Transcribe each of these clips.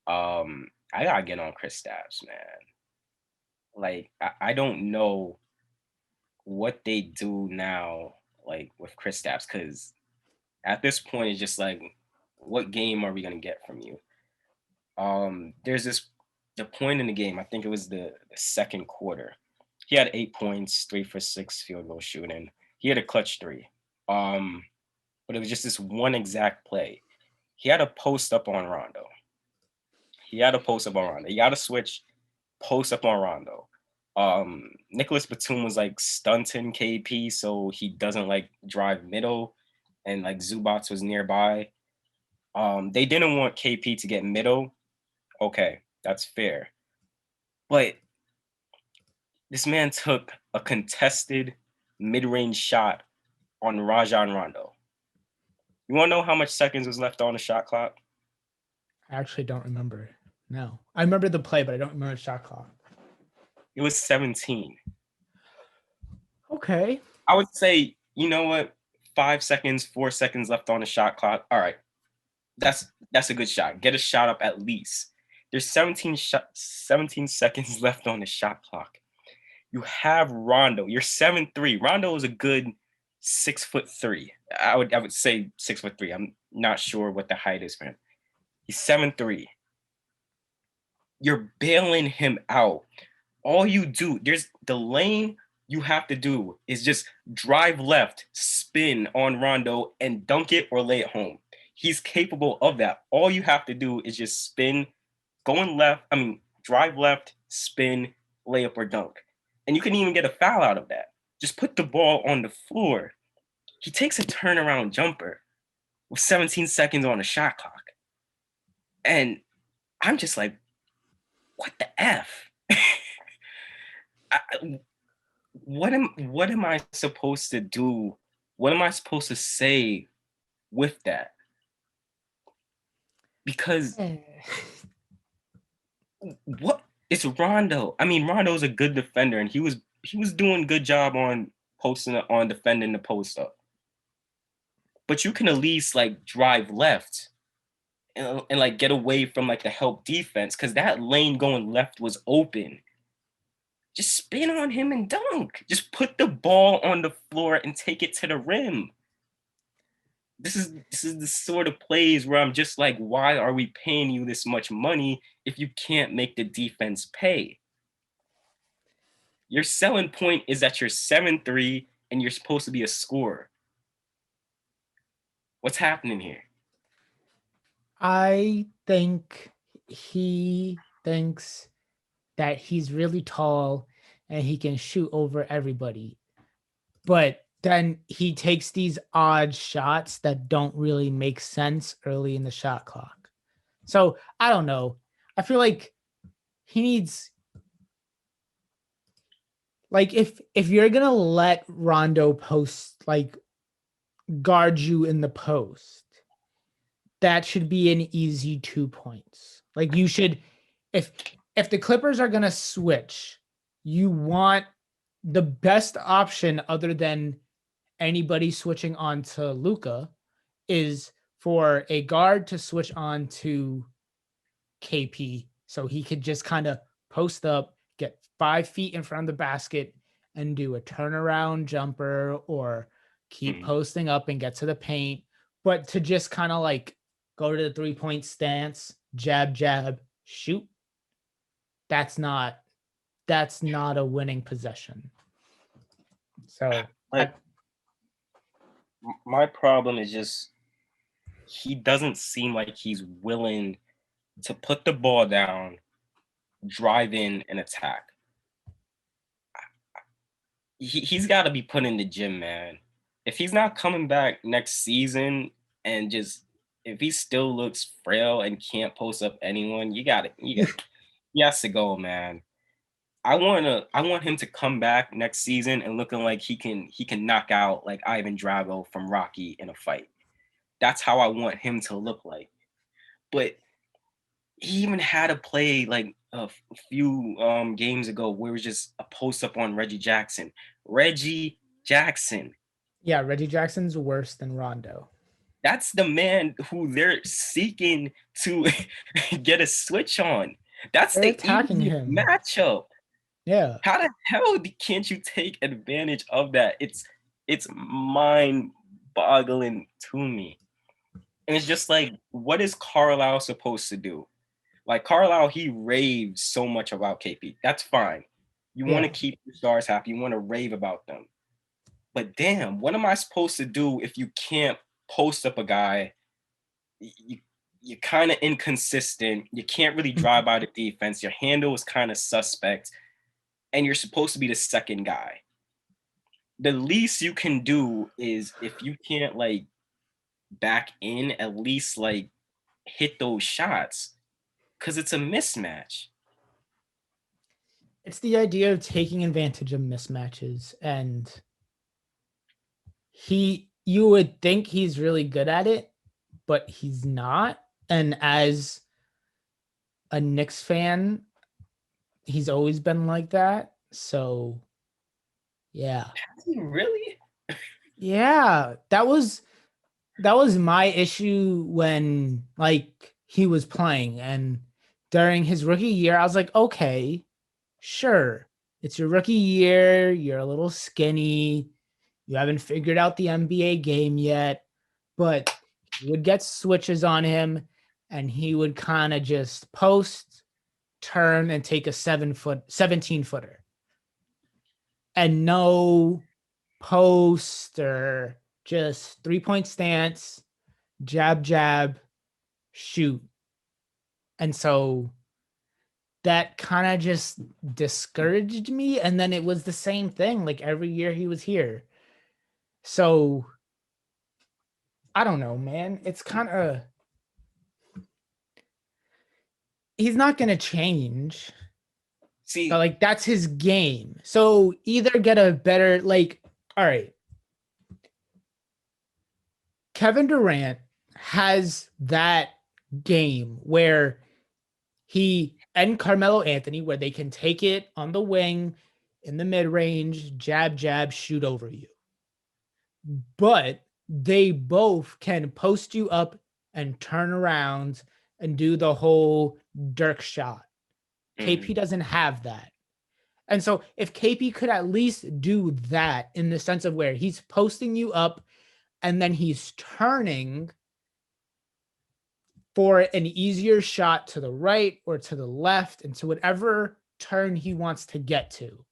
I gotta get on Kristaps, man. Like I don't know what they do now, like with Kristaps, because at this point it's just like, what game are we gonna get from you? There's this the point in the game. I think it was the second quarter. He had 8 points, 3 for 6 field goal shooting. He had a clutch three. Um, but it was just this one exact play. He had a post up on Rondo. He had a post up on Rondo. He got a switch, post up on Rondo. Nicholas Batum was like stunting KP, so he doesn't like drive middle, and like Zubats was nearby. They didn't want KP to get middle. Okay, that's fair. But this man took a contested mid-range shot on Rajon Rondo. You want to know how much seconds was left on the shot clock? I actually don't remember. No. I remember the play, but I don't remember the shot clock. It was 17. Okay. I would say, you know what? 5 seconds, 4 seconds left on the shot clock. All right, that's a good shot. Get a shot up at least. There's 17 seconds left on the shot clock. You have Rondo. You're 7'3". Rondo is a good 6'3". I would say 6'3". I'm not sure what the height is for him. He's 7'3". You're bailing him out. All you do, there's the lane you have to do is just drive left, spin on Rondo, and dunk it or lay it home. He's capable of that. All you have to do is just spin, going left, drive left, spin, layup, or dunk. And you can even get a foul out of that. Just put the ball on the floor. He takes a turnaround jumper with 17 seconds on the shot clock. And I'm just like, what the F? I, what am I supposed to do? What am I supposed to say with that? Because what it's Rondo. I mean, Rondo's a good defender, and he was doing a good job on posting on defending the post up. But you can at least like drive left and like get away from like the help defense because that lane going left was open. Just spin on him and dunk. Just put the ball on the floor and take it to the rim. This is the sort of plays where I'm just like, why are we paying you this much money if you can't make the defense pay? Your selling point is that you're 7'3" and you're supposed to be a scorer. What's happening here? I think he thinks that he's really tall and he can shoot over everybody. But then he takes these odd shots that don't really make sense early in the shot clock. So I don't know. I feel like he needs, like, if you're gonna let Rondo post, like, guard you in the post, that should be an easy 2 points. Like, you should, if if the Clippers are gonna switch, you want the best option other than anybody switching on to Luka is for a guard to switch on to KP so he could just kind of post up, get 5 feet in front of the basket, and do a turnaround jumper or keep Mhm. posting up and get to the paint. But to just kind of like go to the 3 point stance, jab, jab, shoot, that's not a winning possession. So I, Like my problem is just he doesn't seem like he's willing to put the ball down, drive in, and attack. He's got to be put in the gym, man. If he's not coming back next season and just if he still looks frail and can't post up anyone, he has to go, man. I want him to come back next season and looking like he can knock out like Ivan Drago from Rocky in a fight. That's how I want him to look like. But he even had a play like a few games ago where it was just a post up on Reggie Jackson. Reggie Jackson. yeah, Reggie Jackson's worse than Rondo. That's the man who they're seeking to get a switch on. That's They're the attacking easiest him. matchup. Yeah. How the hell can't you take advantage of that? It's mind-boggling to me. And it's just like, what is Carlisle supposed to do? Like Carlisle, he raves so much about KP. That's fine. You want to Yeah. keep your stars happy. You want to rave about them. But damn, what am I supposed to do if you can't post up a guy? You, you're kind of inconsistent. You can't really drive by the defense. Your handle is kind of suspect. And you're supposed to be the second guy. The least you can do is if you can't like back in, at least like hit those shots because it's a mismatch. It's the idea of taking advantage of mismatches, and you would think he's really good at it, but he's not. And as a Knicks fan, he's always been like that. So yeah. Really? Yeah. That was my issue when like he was playing, and during his rookie year, I was like, okay, sure. It's your rookie year, you're a little skinny, you haven't figured out the NBA game yet, but he would get switches on him and he would kind of just post, turn, and take a 17 footer. And no post or just 3-point stance, jab, jab, shoot. And so that kind of just discouraged me. And then it was the same thing like every year he was here. So I don't know, man. It's kind of, he's not going to change. But See, like that's his game. So either get a better, like, all right, Kevin Durant has that game where he and Carmelo Anthony, where they can take it on the wing in the mid range, jab, jab, shoot over you. But they both can post you up and turn around and do the whole Dirk shot. KP doesn't have that. And so if KP could at least do that in the sense of where he's posting you up and then he's turning for an easier shot to the right or to the left and to whatever turn he wants to get to.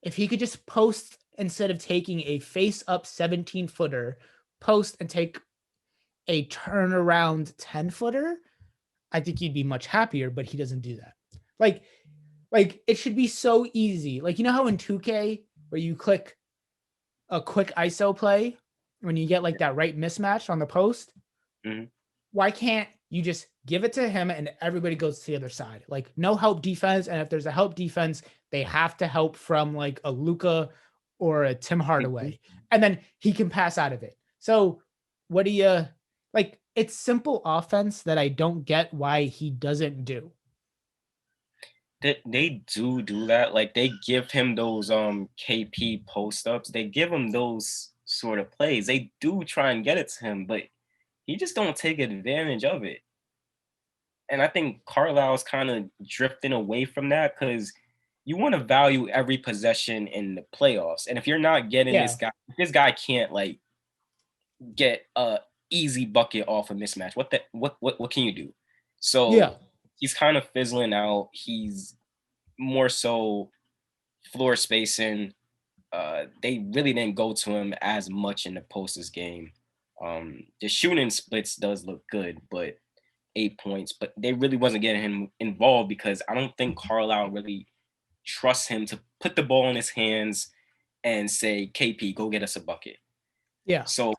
If he could just post instead of taking a face up 17-footer, post and take a turnaround 10-footer, I think he'd be much happier, but he doesn't do that. Like it should be so easy. Like, you know how in 2K where you click a quick ISO play when you get like that right mismatch on the post? mm-hmm. Why can't you just give it to him and everybody goes to the other side? Like no help defense, and if there's a help defense, they have to help from like a Luka or a Tim Hardaway, and then he can pass out of it. So what do you like? It's simple offense that I don't get why he doesn't do. They do that. Like they give him those KP post ups. They give him those sort of plays. They do try and get it to him, but he just don't take advantage of it. And I think Carlisle's kind of drifting away from that because you want to value every possession in the playoffs. And if you're not getting Yeah, this guy can't like get a easy bucket off a mismatch. What can you do? yeah, So he's kind of fizzling out. He's more so floor spacing. They really didn't go to him as much in the posters game. The shooting splits does look good, but 8 points. But they really wasn't getting him involved because I don't think Carlisle really trusts him to put the ball in his hands and say, "KP, go get us a bucket." yeah, So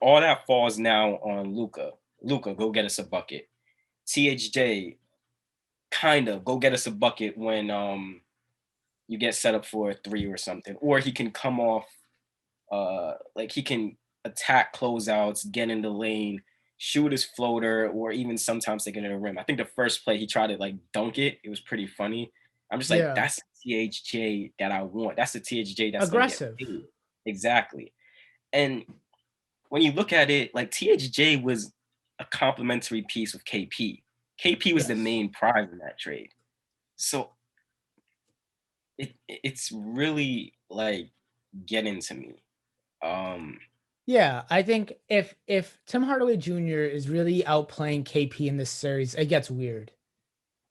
all that falls now on Luka. Luka, go get us a bucket. THJ, kind of go get us a bucket when you get set up for a three or something, or he can come off like he can attack closeouts, get in the lane, shoot his floater, or even sometimes take it in the rim. I think the first play he tried to like dunk it. It was pretty funny. I'm just like, yeah. that's the THJ that I want. That's the THJ that's gonna get Aggressive. paid. Exactly. And when you look at it, like THJ was a complementary piece with KP. KP was the Yes. main prize in that trade. So it's really like getting to me. Yeah, I think if Tim Hardaway Jr. is really outplaying KP in this series, it gets weird.